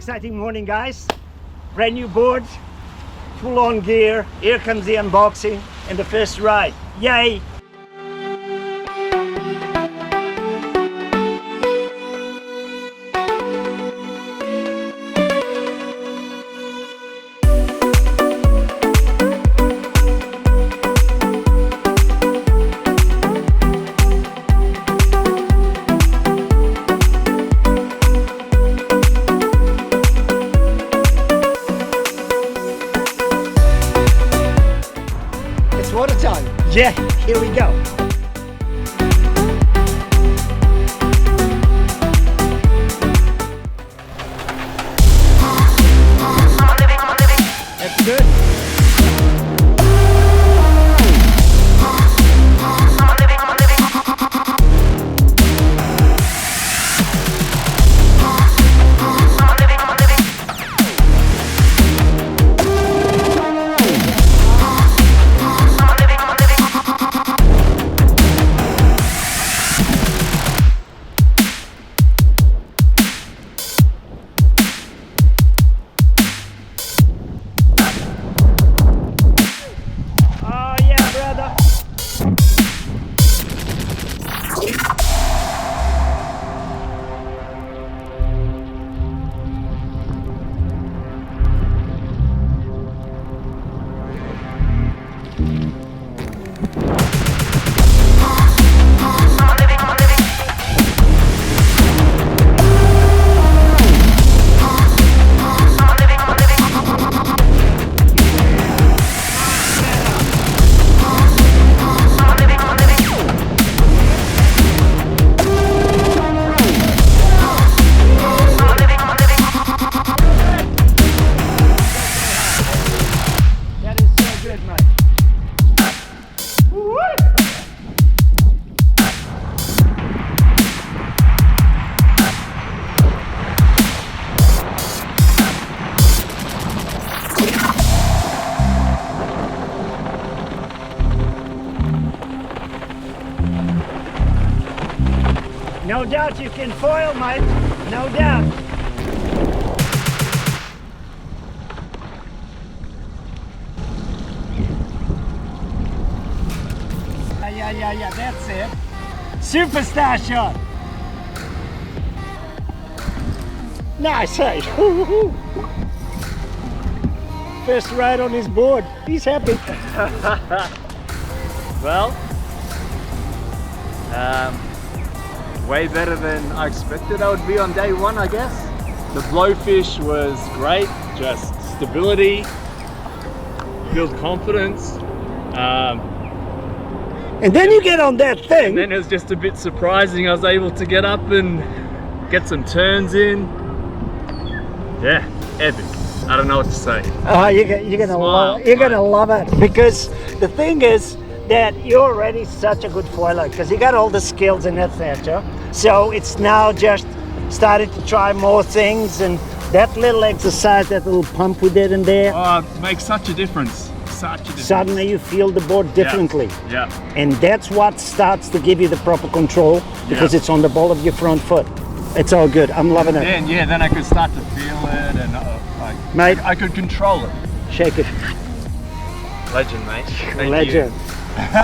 exciting morning, guys. Brand new board, full on gear. Here comes the unboxing and the first ride. Yay! Water time. Yeah, here we go. That's good. No doubt you can foil, mate. No doubt. Yeah, that's it. Superstar shot. Nice, hey. First ride on his board. He's happy. Well, way better than I expected I would be on day one, I guess. The Blowfish was great, just stability, build confidence. And then you get on that thing. And then it was just a bit surprising. I was able to get up and get some turns in. Yeah, epic. I don't know what to say. Oh, you're gonna love it, because the thing is that you're already such a good foiler because you got all the skills in that theater. So it's now just starting to try more things, and that little exercise, that little pump we did in there. Oh, it makes such a difference. Such a difference. Suddenly you feel the board differently. Yeah. And that's what starts to give you the proper control, because it's on the ball of your front foot. It's all good. I'm loving it. Then I could start to feel it, and mate, I could control it. Shake it. Legend, mate. Thank Legend.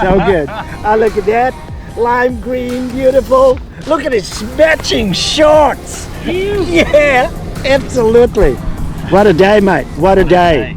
So good. Oh, look at that. Lime green, beautiful. Look at his matching shorts. Yeah, absolutely. What a day, mate. What a day.